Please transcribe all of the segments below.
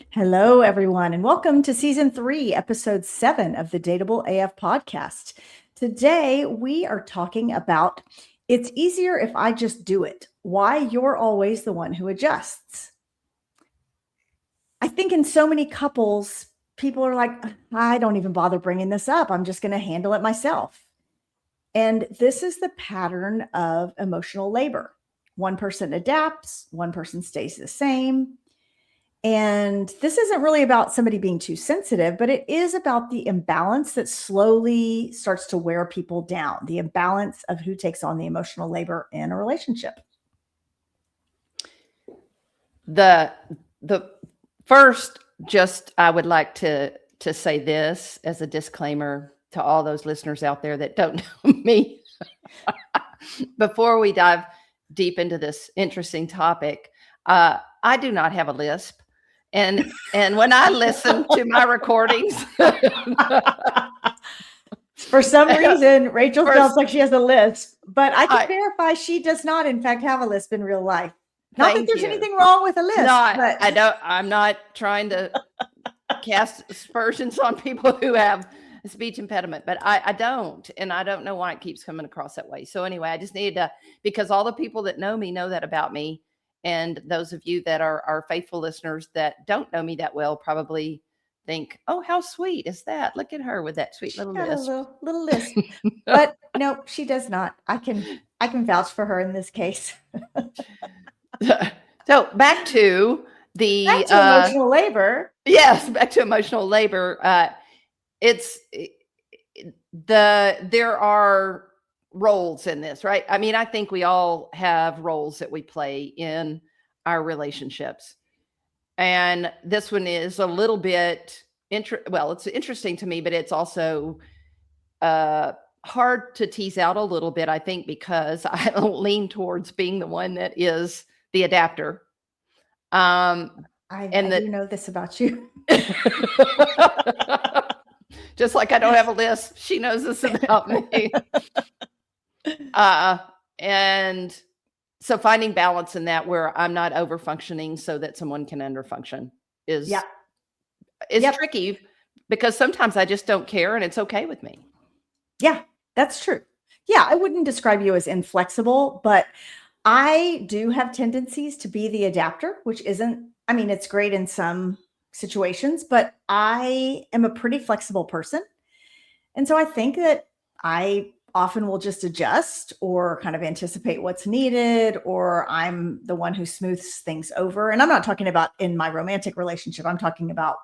Hello, everyone, and welcome to Season 3, Episode 7 of the Dateable AF podcast. Today, we are talking about it's easier if I just do it, why you're always the one who adjusts. I think in so many couples, people are like, I don't even bother bringing this up. I'm just going to handle it myself. And this is the pattern of emotional labor. One person adapts, one person stays the same. And this isn't really about somebody being too sensitive, but it is about the imbalance that slowly starts to wear people down, the imbalance of who takes on the emotional labor in a relationship. The first, just I would like to say this as a disclaimer to all those listeners out there that don't know me. Before we dive deep into this interesting topic, I do not have a lisp. And when I listen to my recordings, for some reason, Rachel sounds like she has a lisp, but I can verify she does not, in fact, have a lisp in real life. Not that there's anything wrong with a lisp. But I'm not trying to cast aspersions on people who have a speech impediment, but I don't, and I don't know why it keeps coming across that way. So anyway, I just needed to, because all the people that know me know that about me. And those of you that are faithful listeners that don't know me that well probably think, oh, how sweet is that? Look at her with that sweet little lisp. Little lisp. But no, she does not. I can vouch for her in this case. So back to emotional labor. Yes, back to emotional labor. There are roles in this, right? I mean, I think we all have roles that we play in our relationships. And this one is a little bit, it's interesting to me, but it's also hard to tease out a little bit, I think, because I lean towards being the one that is the adapter. I do know this about you. Just like I don't have a lisp, she knows this about me. And so finding balance in that where I'm not over functioning so that someone can under function is tricky, because sometimes I just don't care and it's okay with me. Yeah, that's true. Yeah, I wouldn't describe you as inflexible, but I do have tendencies to be the adapter, which isn't, I mean, it's great in some situations, but I am a pretty flexible person. And so I think that I often will just adjust or kind of anticipate what's needed, or I'm the one who smooths things over. And I'm not talking about in my romantic relationship. I'm talking about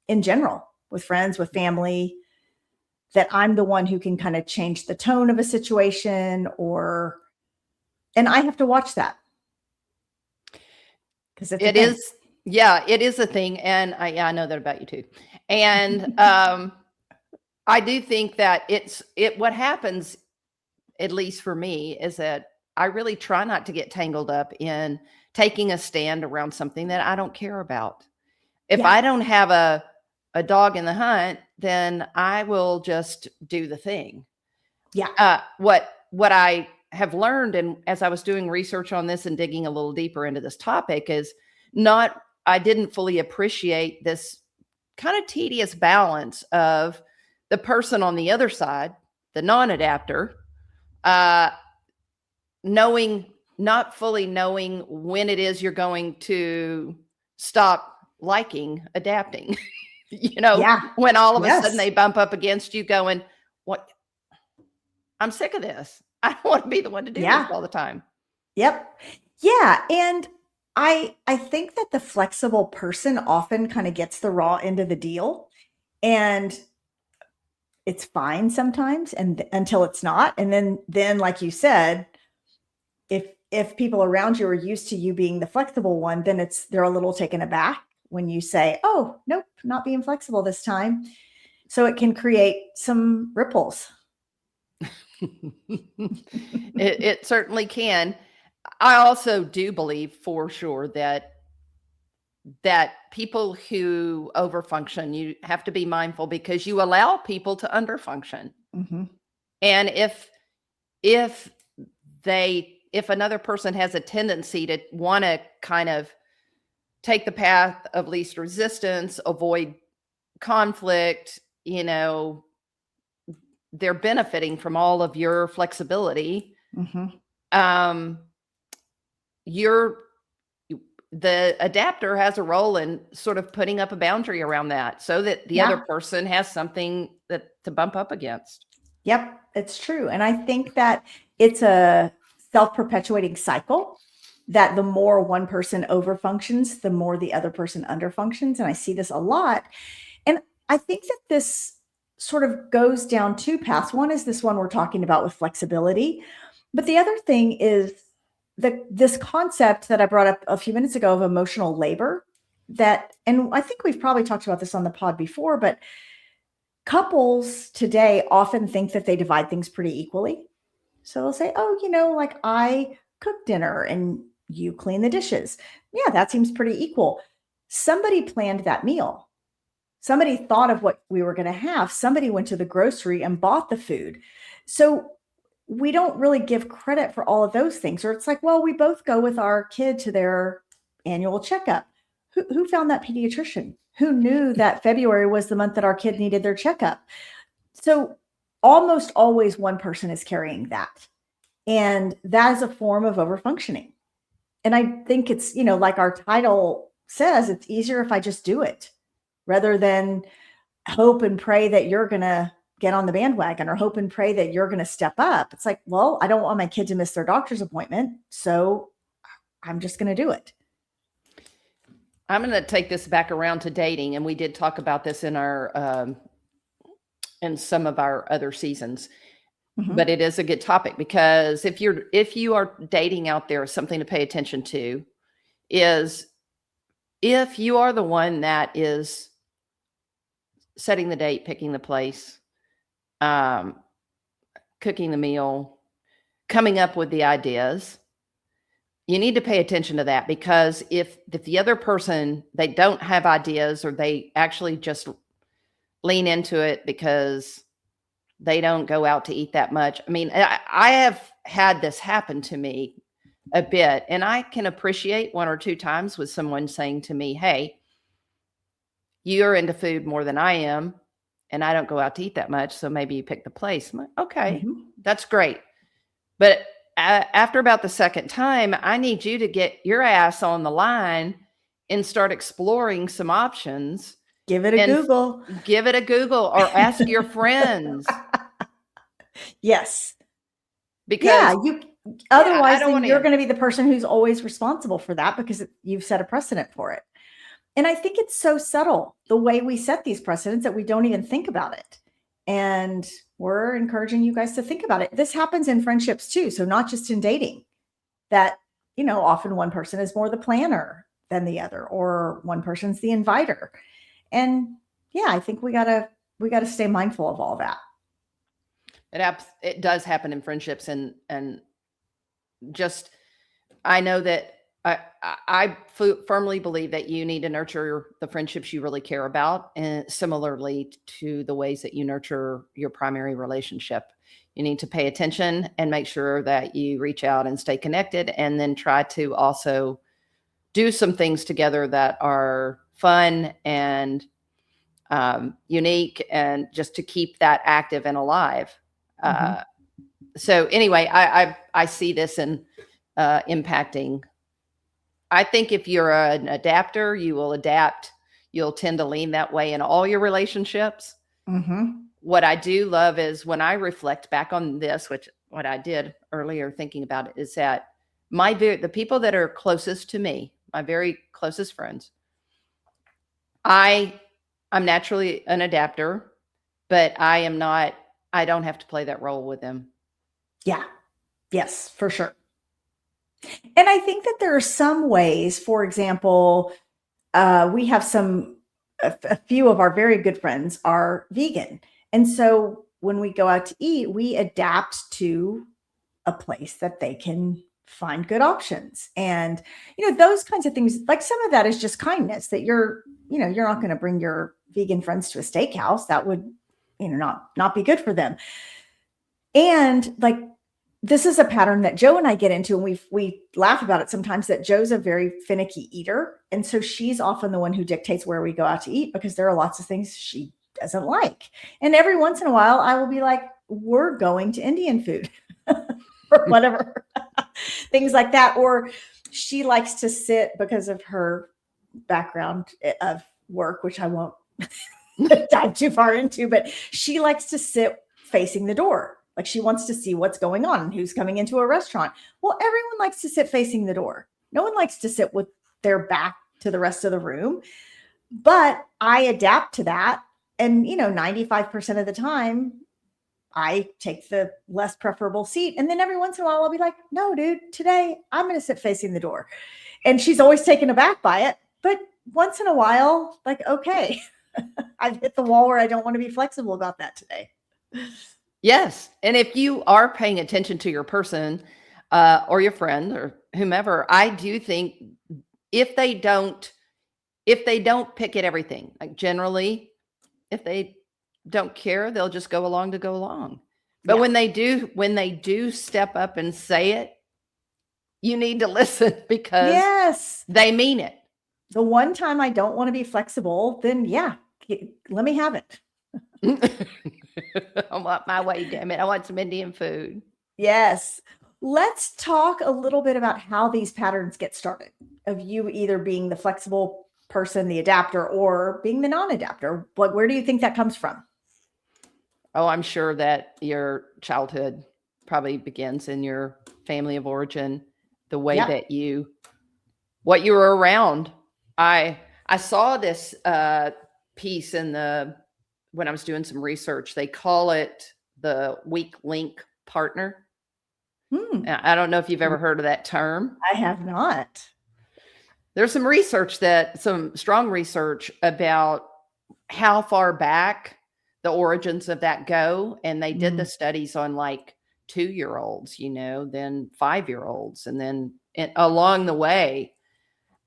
in general with friends, with family, that I'm the one who can kind of change the tone of a situation, and I have to watch that. Because it is a thing. And I know that about you too. And I do think that what happens, at least for me, is that I really try not to get tangled up in taking a stand around something that I don't care about. If I don't have a dog in the hunt, then I will just do the thing. Yeah. What I have learned, and as I was doing research on this and digging a little deeper into this topic, is I didn't fully appreciate this kind of tedious balance of the person on the other side, the non-adapter, not fully knowing when it is you're going to stop liking adapting. When all of a sudden they bump up against you going, what? I'm sick of this. I don't want to be the one to do this all the time. Yep. Yeah. And I think that the flexible person often kind of gets the raw end of the deal, and it's fine sometimes, and until it's not. And then like you said, if people around you are used to you being the flexible one, then they're a little taken aback when you say, oh, nope, not being flexible this time. So it can create some ripples. It certainly can. I also do believe for sure that people who overfunction, you have to be mindful, because you allow people to underfunction. Mm-hmm. And if another person has a tendency to want to kind of take the path of least resistance, avoid conflict, they're benefiting from all of your flexibility. Mm-hmm. The adapter has a role in sort of putting up a boundary around that so that the other person has something to bump up against. Yep, it's true. And I think that it's a self-perpetuating cycle, that the more one person overfunctions, the more the other person underfunctions. And I see this a lot. And I think that this sort of goes down two paths. One is this one we're talking about with flexibility. But the other thing is this concept that I brought up a few minutes ago of emotional labor, and I think we've probably talked about this on the pod before, but couples today often think that they divide things pretty equally. So they'll say, oh, like I cook dinner and you clean the dishes. Yeah, that seems pretty equal. Somebody planned that meal. Somebody thought of what we were going to have. Somebody went to the grocery and bought the food. So we don't really give credit for all of those things. Or it's like, well, we both go with our kid to their annual checkup. Who found that pediatrician? Who knew that February was the month that our kid needed their checkup? So almost always one person is carrying that. And that is a form of overfunctioning. And I think it's, like our title says, it's easier if I just do it rather than hope and pray that you're going to get on the bandwagon or hope and pray that you're going to step up. It's like, well, I don't want my kid to miss their doctor's appointment, so I'm just going to do it. I'm going to take this back around to dating. And we did talk about this in in some of our other seasons, but it is a good topic because if you are dating out there, something to pay attention to is if you are the one that is setting the date, picking the place, cooking the meal, coming up with the ideas, you need to pay attention to that, because if the other person, they don't have ideas or they actually just lean into it because they don't go out to eat that much. I mean, I have had this happen to me a bit, and I can appreciate one or two times with someone saying to me, hey, you're into food more than I am, and I don't go out to eat that much, so maybe you pick the place. I'm like, okay, that's great. But after about the second time, I need you to get your ass on the line and start exploring some options. Give it a Google. Give it a Google or ask your friends. Yes. Because otherwise you're going to be the person who's always responsible for that because you've set a precedent for it. And I think it's so subtle the way we set these precedents that we don't even think about it. And we're encouraging you guys to think about it. This happens in friendships too. So not just in dating, that, often one person is more the planner than the other, or one person's the inviter. And I think we gotta stay mindful of all that. It does happen in friendships, and just, I know that I firmly believe that you need to nurture the friendships you really care about, and similarly to the ways that you nurture your primary relationship. You need to pay attention and make sure that you reach out and stay connected, and then try to also do some things together that are fun and unique, and just to keep that active and alive. So anyway, I see this in impacting. I think if you're an adapter, you will adapt. You'll tend to lean that way in all your relationships. What I do love is when I reflect back on this, what I did earlier thinking about it, is that the people that are closest to me, my very closest friends, I'm naturally an adapter, but I don't have to play that role with them. Yeah. Yes, for sure. And I think that there are some ways, for example, we have a few of our very good friends are vegan. And so when we go out to eat, we adapt to a place that they can find good options. And, those kinds of things, like some of that is just kindness, that you're not going to bring your vegan friends to a steakhouse. That would, not be good for them. And like this is a pattern that Joe and I get into, and we laugh about it sometimes, that Joe's a very finicky eater. And so she's often the one who dictates where we go out to eat because there are lots of things she doesn't like. And every once in a while, I will be like, we're going to Indian food or whatever, things like that. Or she likes to sit because of her background of work, which I won't dive too far into, but she likes to sit facing the door. Like she wants to see what's going on and who's coming into a restaurant. Well, everyone likes to sit facing the door. No one likes to sit with their back to the rest of the room. But I adapt to that. And, 95% of the time, I take the less preferable seat. And then every once in a while, I'll be like, no, dude, today I'm going to sit facing the door. And she's always taken aback by it. But once in a while, like, okay, I've hit the wall where I don't want to be flexible about that today. Yes. And if you are paying attention to your person or your friend or whomever, I do think if they don't pick at everything, like generally, if they don't care, they'll just go along to go along. But when they do step up and say it, you need to listen because they mean it. The one time I don't want to be flexible, then let me have it. I want my way, damn it. I want some Indian food. Yes. Let's talk a little bit about how these patterns get started, of you either being the flexible person, the adapter, or being the non-adapter. Where do you think that comes from? Oh, I'm sure that your childhood probably begins in your family of origin, the way that what you were around. I saw this piece when I was doing some research. They call it the weak link partner. I don't know if you've ever heard of that term. I have not. There's some strong research about how far back the origins of that go. And they did the studies on like 2-year-olds, then 5-year-olds. And then along the way,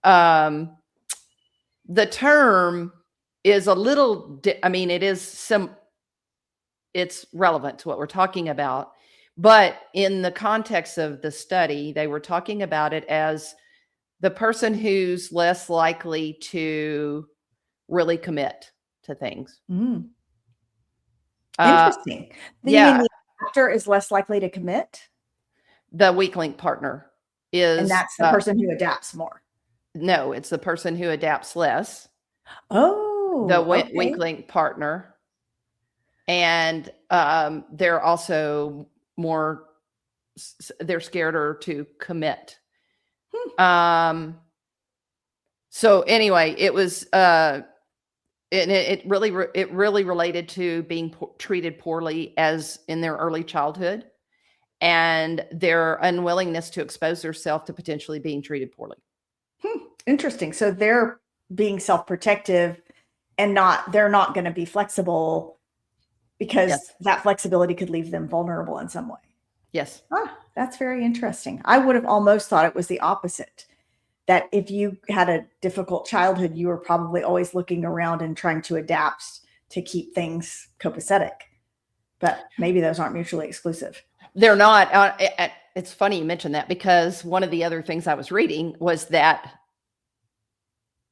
the term is a little, it's relevant to what we're talking about. But in the context of the study, they were talking about it as the person who's less likely to really commit to things. Interesting. You mean the actor is less likely to commit? The weak link partner is. And that's the person who adapts more. No, it's the person who adapts less. Oh, the weak link partner. And they're also they're scareder to commit. So anyway, it was, it really related to being treated poorly as in their early childhood and their unwillingness to expose themselves to potentially being treated poorly. Interesting. So they're being self-protective and they're not going to be flexible because that flexibility could leave them vulnerable in some way. Yes. That's very interesting. I would have almost thought it was the opposite, that if you had a difficult childhood, you were probably always looking around and trying to adapt to keep things copacetic. But maybe those aren't mutually exclusive. They're not. It's funny you mentioned that, because one of the other things I was reading was that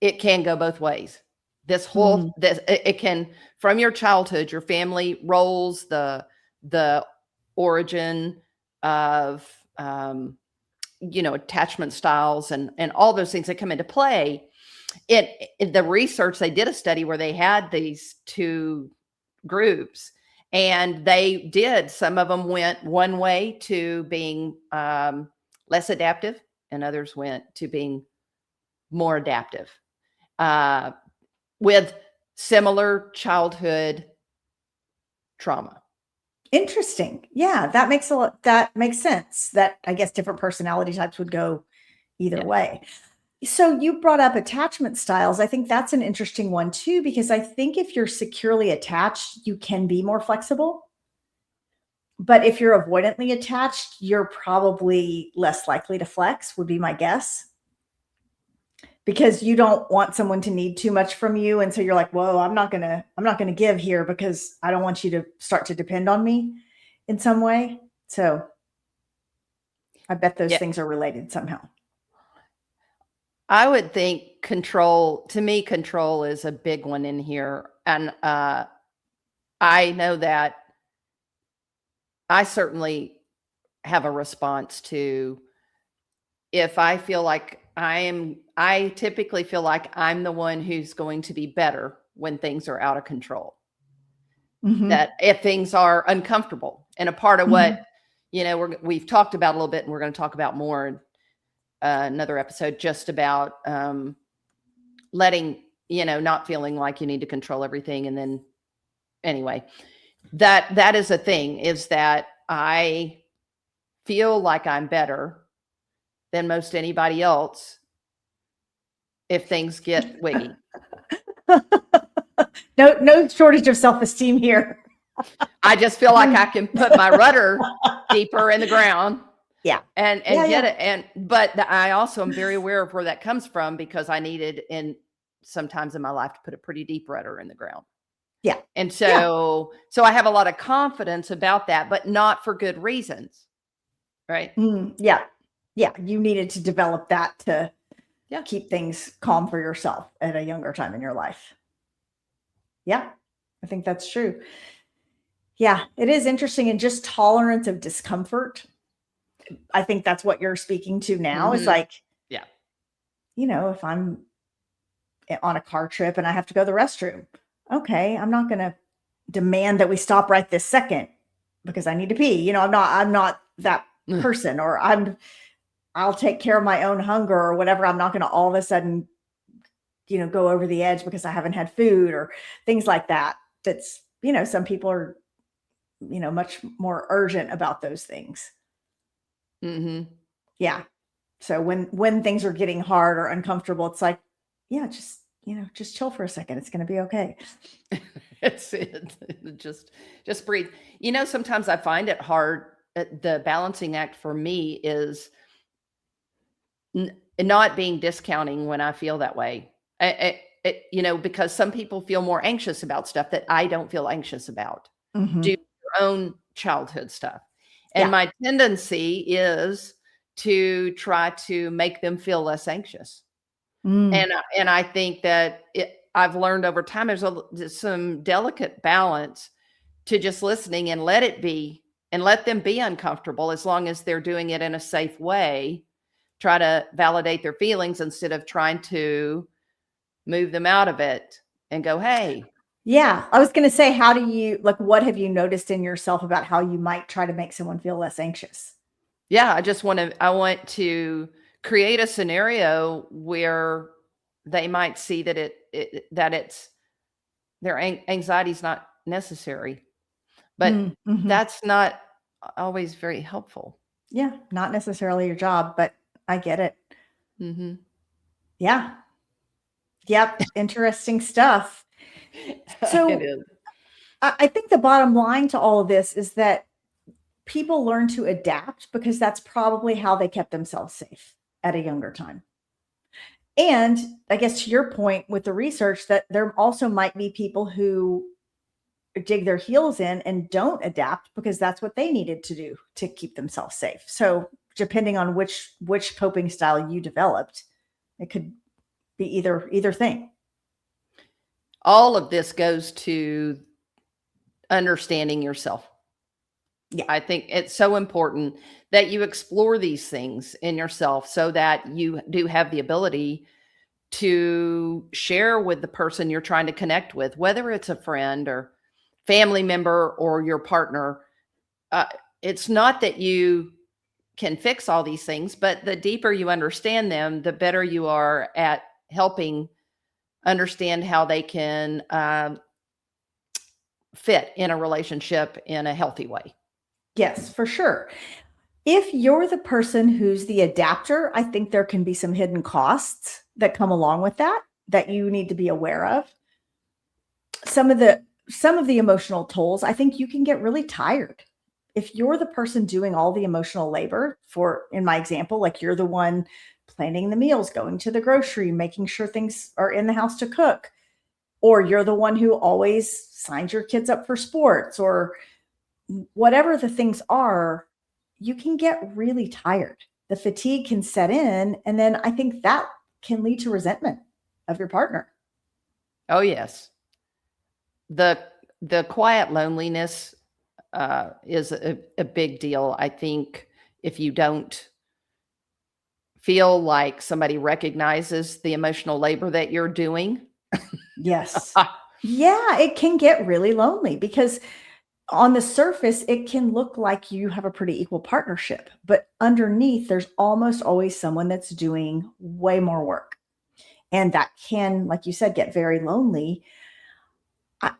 it can go both ways. It can, from your childhood, your family roles, the origin of, attachment styles and all those things that come into play. In the research, they did a study where they had these two groups, and some of them went one way to being less adaptive, and others went to being more adaptive with similar childhood trauma. Interesting. Yeah, that makes sense. That, I guess, different personality types would go either way. So you brought up attachment styles. I think that's an interesting one too, because I think if you're securely attached, you can be more flexible. But if you're avoidantly attached, you're probably less likely to flex, would be my guess. Because you don't want someone to need too much from you. And so you're like, whoa, I'm not gonna give here because I don't want you to start to depend on me in some way. So I bet those Yeah. things are related somehow. I would think control, to me, control is a big one in here. And I know that I certainly have a response to if I feel like I typically feel like I'm the one who's going to be better when things are out of control. Mhm. That if things are uncomfortable, and a part of what, we've talked about a little bit, and we're going to talk about more in another episode, just about letting, not feeling like you need to control everything. And then anyway, that is a thing, is that I feel like I'm better than most anybody else if things get wiggy. No shortage of self-esteem here. I just feel like I can put my rudder deeper in the ground. Yeah. And Yeah, get yeah. it. But I also am very aware of where that comes from, because I needed sometimes in my life to put a pretty deep rudder in the ground. Yeah. And so I have a lot of confidence about that, but not for good reasons. Right. Yeah. Yeah. You needed to develop that to Yeah. keep things calm for yourself at a younger time in your life. Yeah. I think that's true. Yeah. It is interesting. And just tolerance of discomfort. I think that's what you're speaking to now, is like, Yeah. if I'm on a car trip and I have to go to the restroom, okay, I'm not going to demand that we stop right this second because I need to pee. I'm not that person, or I'll take care of my own hunger or whatever. I'm not going to all of a sudden, go over the edge because I haven't had food or things like that. That's, some people are, much more urgent about those things. Mm-hmm. Yeah. So when things are getting hard or uncomfortable, it's like, yeah, just chill for a second. It's going to be okay. It's it. Just breathe. Sometimes I find it hard. The balancing act for me is not being discounting when I feel that way. Because some people feel more anxious about stuff that I don't feel anxious about, Mhm. due to their own childhood stuff. And Yeah. my tendency is to try to make them feel less anxious. Mm. And I think that I've learned over time, there's some delicate balance to just listening and let it be, and let them be uncomfortable, as long as they're doing it in a safe way. Try to validate their feelings instead of trying to move them out of it and go, hey. Yeah. I was going to say, what have you noticed in yourself about how you might try to make someone feel less anxious? Yeah, I want to create a scenario where they might see that their anxiety is not necessary, but Mm-hmm. that's not always very helpful. Yeah. Not necessarily your job, but I get it. Mm-hmm. Yeah. Yep. Interesting stuff. So It is. I think the bottom line to all of this is that people learn to adapt because that's probably how they kept themselves safe at a younger time. And I guess to your point with the research, that there also might be people who dig their heels in and don't adapt because that's what they needed to do to keep themselves safe. So depending on which coping style you developed, it could be either thing. All of this goes to understanding yourself. Yeah. I think it's so important that you explore these things in yourself, so that you do have the ability to share with the person you're trying to connect with, whether it's a friend or family member or your partner. It's not that you can fix all these things, but the deeper you understand them, the better you are at helping understand how they can fit in a relationship in a healthy way. Yes, for sure. If you're the person who's the adapter, I think there can be some hidden costs that come along with that you need to be aware of. Some of the emotional tolls, I think you can get really tired. If you're the person doing all the emotional labor, for in my example, like you're the one planning the meals, going to the grocery, making sure things are in the house to cook, or you're the one who always signs your kids up for sports, or whatever the things are, you can get really tired. The fatigue can set in, and then I think that can lead to resentment of your partner. Oh, yes. The quiet loneliness is a big deal. I think if you don't feel like somebody recognizes the emotional labor that you're doing. Yes. Yeah, it can get really lonely because on the surface, it can look like you have a pretty equal partnership, but underneath, there's almost always someone that's doing way more work. And that can, like you said, get very lonely.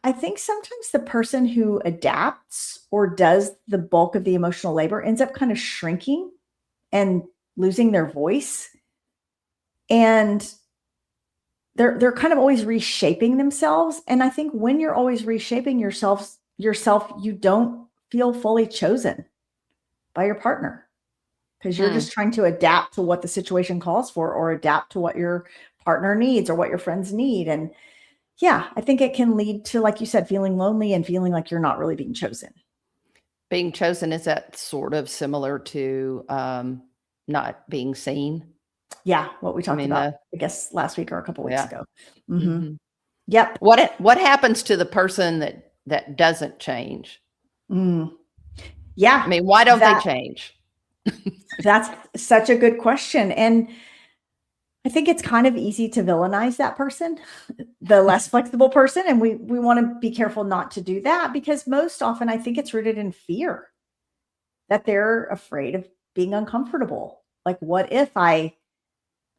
I think sometimes the person who adapts or does the bulk of the emotional labor ends up kind of shrinking and losing their voice. And they're kind of always reshaping themselves. And I think when you're always reshaping yourself, you don't feel fully chosen by your partner because you're just trying to adapt to what the situation calls for or adapt to what your partner needs or what your friends need. And yeah, I think it can lead to, like you said, feeling lonely and feeling like you're not really being chosen. Being chosen, is that sort of similar to not being seen? Yeah, what we I talked mean, about, I guess, last week or a couple weeks yeah. ago. Mhm. Mhm. Yep. What happens to the person that doesn't change? Mm. I Yeah, mean, why don't they that change? that's such a good question, and I think it's kind of easy to villainize that person, the less flexible person, and we wanna be careful not to do that because most often I think it's rooted in fear, that they're afraid of being uncomfortable. Like, what if I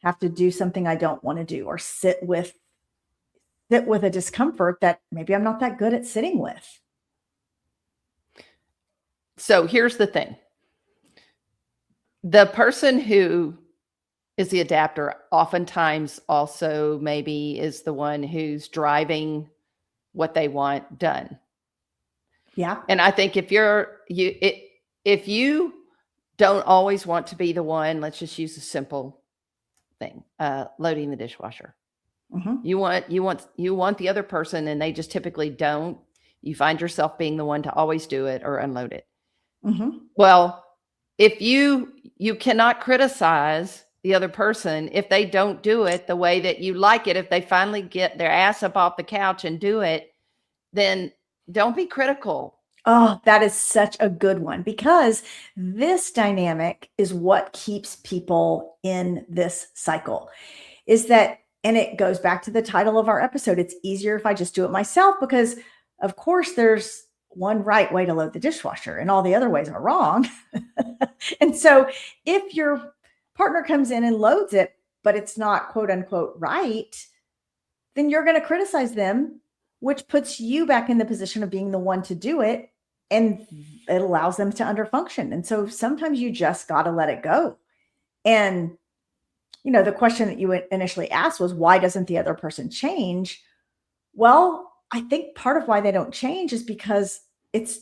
have to do something I don't wanna do or sit with a discomfort that maybe I'm not that good at sitting with? So here's the thing. The person who is the adapter oftentimes also maybe is the one who's driving what they want done. Yeah. And I think if you don't always want to be the one, let's just use a simple thing, loading the dishwasher. Mhm. You want the other person and they just typically don't. You find yourself being the one to always do it or unload it. Mhm. Well, if you cannot criticize the other person if they don't do it the way that you like it, if they finally get their ass up off the couch and do it, then don't be critical. Oh, that is such a good one because this dynamic is what keeps people in this cycle. Is that, and it goes back to the title of our episode. It's easier if I just do it myself because, of course, there's one right way to load the dishwasher and all the other ways are wrong. And so if your partner comes in and loads it, but it's not quote unquote right, then you're going to criticize them, which puts you back in the position of being the one to do it. And it allows them to underfunction. And so sometimes you just got to let it go. And, the question that you initially asked was, why doesn't the other person change? Well, I think part of why they don't change is because it's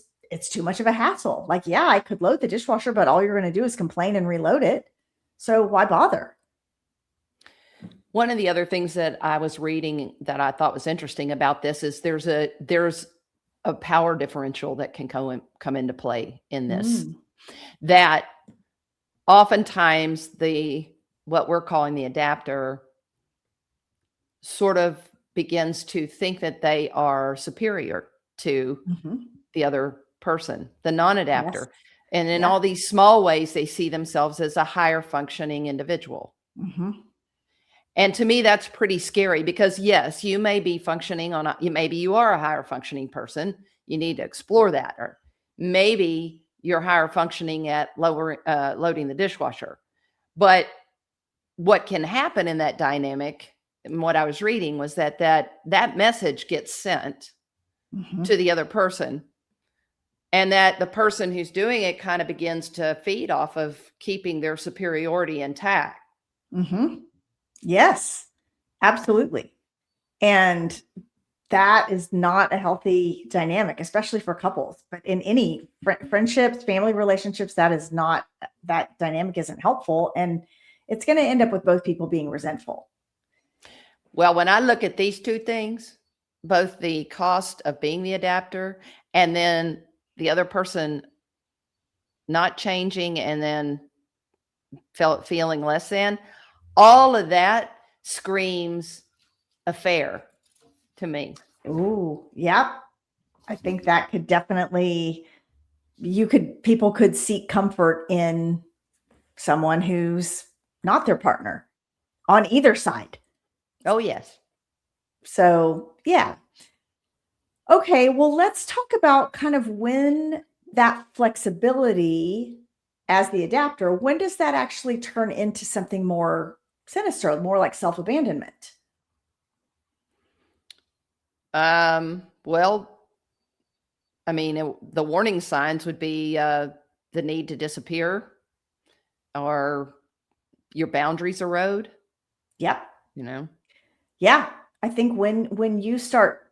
too much of a hassle. Like, yeah, I could load the dishwasher, but all you're going to do is complain and reload it. So why bother? One of the other things that I was reading that I thought was interesting about this is there's a power differential that can come into play in this. Mm, That oftentimes what we're calling the adapter sort of begins to think that they are superior to mhm. the other person, the Yes. non-adapter. And in Yeah. all these small ways, they see themselves as a higher functioning individual. Mhm. And to me, that's pretty scary because yes, you may be functioning maybe you are a higher functioning person. You need to explore that. Or maybe you're higher functioning at loading the dishwasher. But what can happen in that dynamic, and what I was reading was that message gets sent Mhm. to the other person, and that the person who's doing it kind of begins to feed off of keeping their superiority intact. Mhm. Yes. Absolutely. And that is not a healthy dynamic, especially for couples, but in any friendships, family relationships, that dynamic isn't helpful. And it's going to end up with both people being resentful. Well, when I look at these two things, both the cost of being the adapter and then the other person not changing, and then feeling less than, all of that screams affair to me. Ooh, yep. I think that could definitely, people could seek comfort in someone who's not their partner on either side. Oh, yes. So, yeah. Okay, well, let's talk about kind of when that flexibility as the adapter, when does that actually turn into something more sinister, more like self-abandonment? Well, I mean, the warning signs would be the need to disappear, or your boundaries erode, Yep. you know? Yeah. I think when you start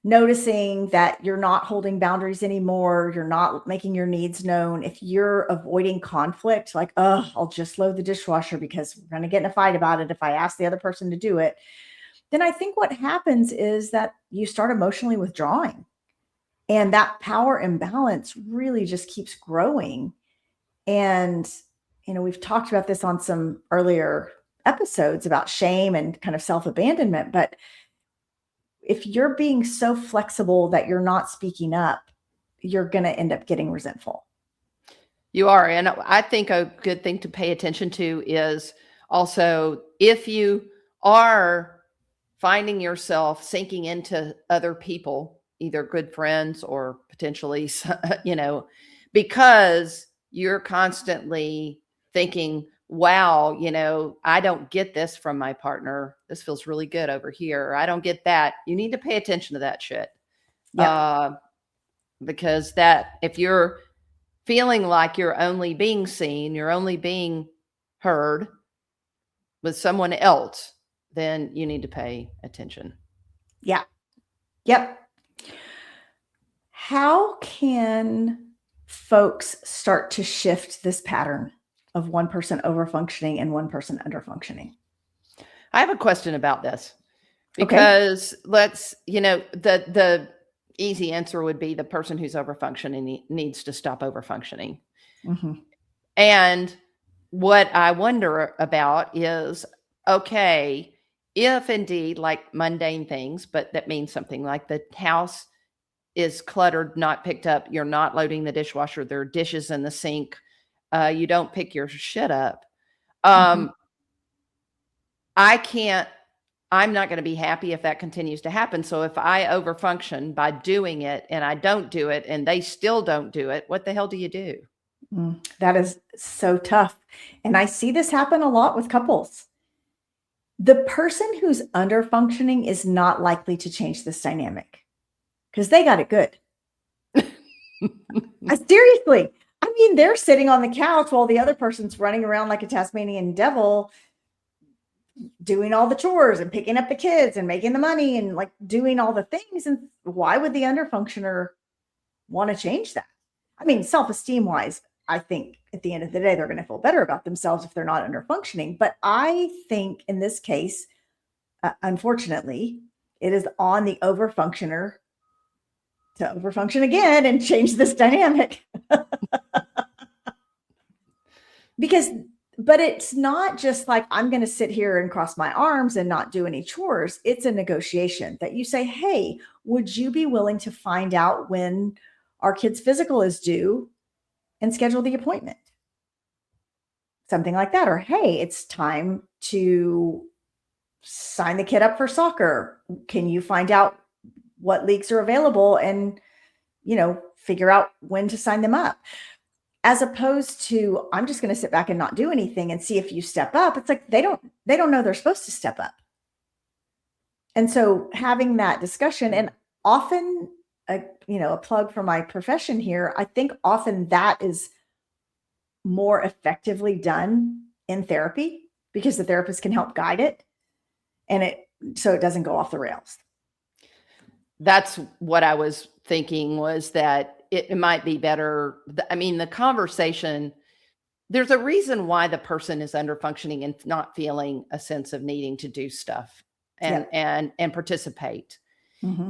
noticing that you're not holding boundaries anymore, you're not making your needs known, if you're avoiding conflict, like, oh, I'll just load the dishwasher because we're going to get in a fight about it if I ask the other person to do it, then I think what happens is that you start emotionally withdrawing. And that power imbalance really just keeps growing. And, we've talked about this on some earlier episodes about shame and kind of self abandonment. But if you're being so flexible that you're not speaking up, you're going to end up getting resentful. You are. And I think a good thing to pay attention to is also, if you are finding yourself sinking into other people, either good friends or potentially, because you're constantly thinking, wow, I don't get this from my partner. This feels really good over here. Or I don't get that. You need to pay attention to that shit. Yep. Because that, if you're feeling like you're only being seen, you're only being heard with someone else, then you need to pay attention. Yeah. Yep. How can folks start to shift this pattern of one person overfunctioning and one person underfunctioning? I have a question about this, Okay. because the easy answer would be the person who's overfunctioning needs to stop overfunctioning. Mm-hmm. And what I wonder about is, okay, if indeed, like mundane things, but that means something like the house is cluttered, not picked up, you're not loading the dishwasher, there are dishes in the sink, you don't pick your shit up. Mm-hmm. I'm not going to be happy if that continues to happen. So if I overfunction by doing it and I don't do it and they still don't do it, what the hell do you do? That is so tough. And I see this happen a lot with couples. The person who's under functioning is not likely to change this dynamic because they got it good. Seriously. I mean, they're sitting on the couch while the other person's running around like a Tasmanian devil, doing all the chores and picking up the kids and making the money and like doing all the things. And why would the underfunctioner want to change that? I mean, self-esteem wise, I think at the end of the day, they're going to feel better about themselves if they're not under functioning. But I think in this case, unfortunately, it is on the overfunctioner to overfunction again and change this dynamic. But it's not just like, I'm going to sit here and cross my arms and not do any chores. It's a negotiation that you say, hey, would you be willing to find out when our kid's physical is due and schedule the appointment? Something like that. Or, hey, it's time to sign the kid up for soccer. Can you find out what leagues are available and, figure out when to sign them up? As opposed to, I'm just going to sit back and not do anything and see if you step up. It's like, they don't know they're supposed to step up. And so having that discussion, and often, a plug for my profession here, I think often that is more effectively done in therapy because the therapist can help guide it so it doesn't go off the rails. That's what I was thinking, was that it might be better. I mean, the conversation, there's a reason why the person is under functioning and not feeling a sense of needing to do stuff and participate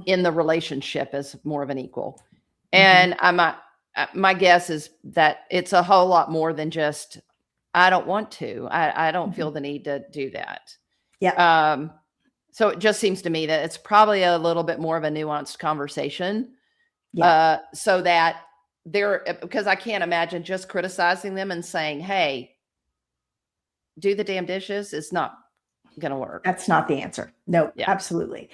in the relationship as more of an equal. And my guess is that it's a whole lot more than just, I don't want to. I don't feel the need to do that. Yeah. So it just seems to me that it's probably a little bit more of a nuanced conversation. Yeah. So that because I can't imagine just criticizing them and saying, hey, do the damn dishes. It's not going to work. That's not the answer. No, Yeah. absolutely.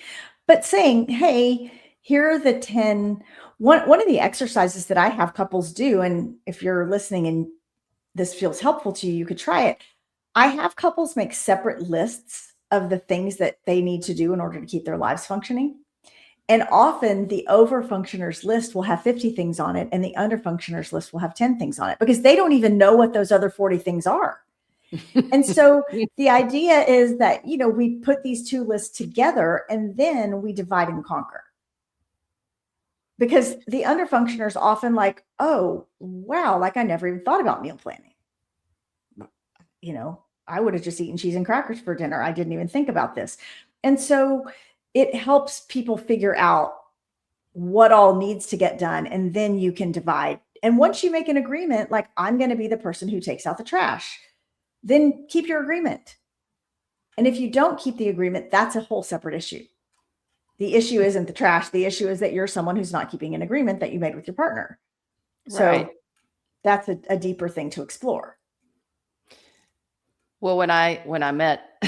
But saying, hey, here are the 10. One of the exercises that I have couples do, and if you're listening and this feels helpful to you, you could try it. I have couples make separate lists of the things that they need to do in order to keep their lives functioning. And often the overfunctioners list will have 50 things on it, and the underfunctioners list will have 10 things on it because they don't even know what those other 40 things are. And so the idea is that, we put these two lists together and then we divide and conquer. Because the underfunctioners often like, oh, wow, like I never even thought about meal planning. I would have just eaten cheese and crackers for dinner. I didn't even think about this. And so it helps people figure out what all needs to get done. And then you can divide. And once you make an agreement, like I'm going to be the person who takes out the trash, then keep your agreement. And if you don't keep the agreement, that's a whole separate issue. The issue isn't the trash. The issue is that you're someone who's not keeping an agreement that you made with your partner. Right. So that's a deeper thing to explore. Well, when I met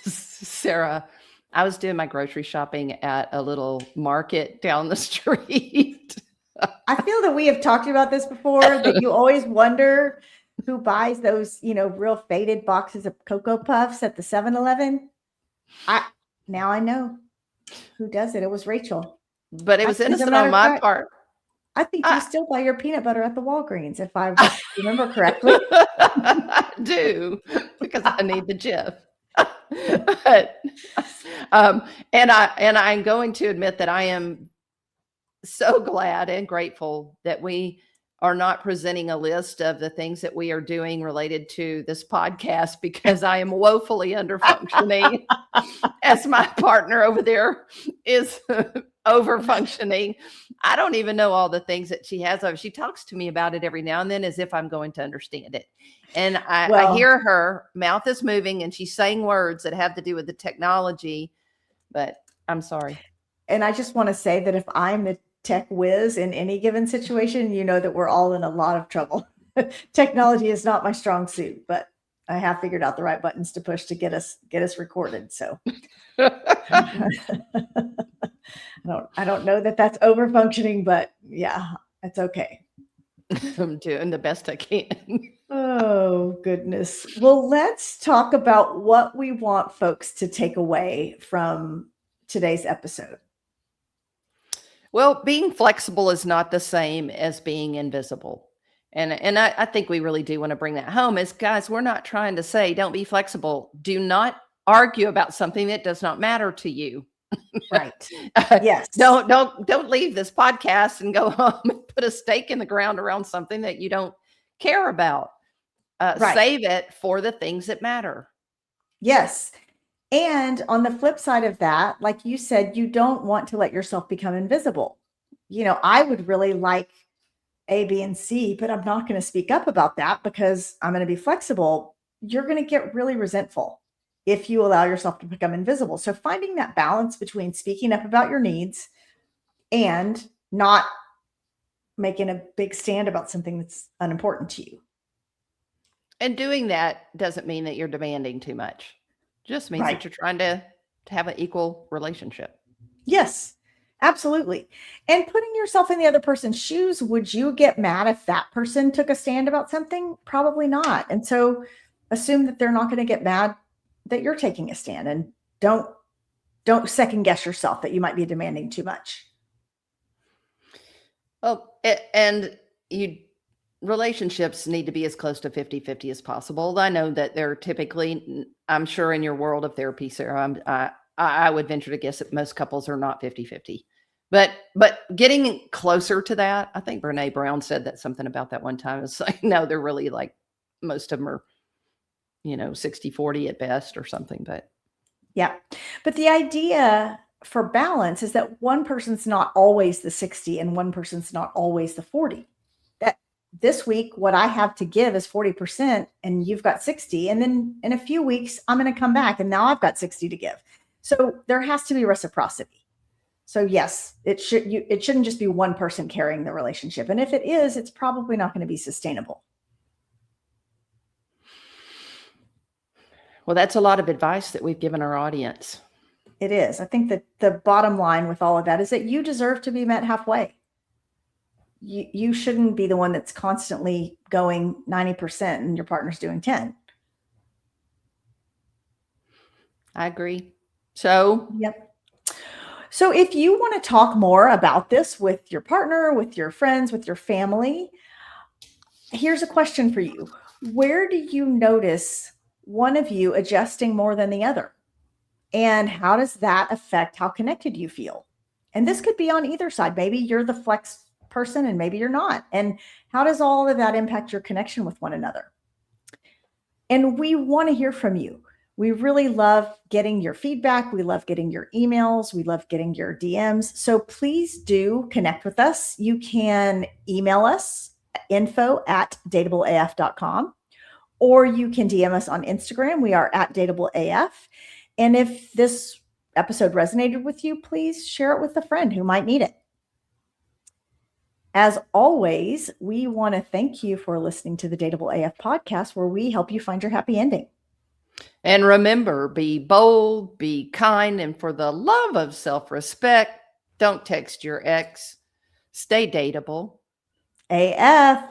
Sarah, I was doing my grocery shopping at a little market down the street. I feel that we have talked about this before, that you always wonder who buys those, real faded boxes of Cocoa Puffs at the 7-Eleven. Now I know who does it. It was Rachel. But it was innocent on my part. I think you still buy your peanut butter at the Walgreens, if I remember correctly. I do, because I need the Jif. But, and I'm going to admit that I am so glad and grateful that we are not presenting a list of the things that we are doing related to this podcast, because I am woefully underfunctioning as my partner over there is overfunctioning. I don't even know all the things that she has. She talks to me about it every now and then as if I'm going to understand it. And I hear her mouth is moving and she's saying words that have to do with the technology, but I'm sorry. And I just want to say that if I'm the tech whiz in any given situation, you know that we're all in a lot of trouble. Technology is not my strong suit, but I have figured out the right buttons to push to get us recorded. So I don't know that that's over functioning, but yeah, it's okay. I'm doing the best I can. Oh, goodness. Well, let's talk about what we want folks to take away from today's episode. Well, being flexible is not the same as being invisible. And I think we really do want to bring that home is, guys, we're not trying to say don't be flexible. Do not argue about something that does not matter to you. Right. Yes. Don't leave this podcast and go home and put a stake in the ground around something that you don't care about. Right. Save it for the things that matter. Yes. And on the flip side of that, like you said, you don't want to let yourself become invisible. I would really like A, B, and C, but I'm not going to speak up about that because I'm going to be flexible. You're going to get really resentful if you allow yourself to become invisible. So finding that balance between speaking up about your needs and not making a big stand about something that's unimportant to you. And doing that doesn't mean that you're demanding too much. Just means that you're trying to have an equal relationship. Yes, absolutely. And putting yourself in the other person's shoes, would you get mad if that person took a stand about something? Probably not. And so assume that they're not going to get mad that you're taking a stand, and don't second guess yourself that you might be demanding too much. Well, and relationships need to be as close to 50-50 as possible. I know that they're typically, I'm sure in your world of therapy, Sarah, I would venture to guess that most couples are not 50-50. But getting closer to that, I think Brene Brown said that something about that one time. It's like, no, they're really like, most of them are, 60-40 at best or something. But yeah. But the idea for balance is that one person's not always the 60 and one person's not always the 40. this week, what I have to give is 40% and you've got 60. And then in a few weeks, I'm going to come back and now I've got 60 to give. So there has to be reciprocity. So yes, it shouldn't just be one person carrying the relationship. And if it is, it's probably not going to be sustainable. Well, that's a lot of advice that we've given our audience. It is. I think that the bottom line with all of that is that you deserve to be met halfway. You shouldn't be the one that's constantly going 90% and your partner's doing 10. I agree. So, yep. So if you want to talk more about this with your partner, with your friends, with your family, here's a question for you. Where do you notice one of you adjusting more than the other? And how does that affect how connected you feel? And this could be on either side. Maybe you're the flex person and maybe you're not. And how does all of that impact your connection with one another? And we want to hear from you. We really love getting your feedback. We love getting your emails. We love getting your DMs. So please do connect with us. You can email us info@dateableaf.com, or you can DM us on Instagram. We are @dateableaf. And if this episode resonated with you, please share it with a friend who might need it. As always, we want to thank you for listening to the Dateable AF podcast, where we help you find your happy ending. And remember, be bold, be kind, and for the love of self-respect, don't text your ex. Stay dateable. AF.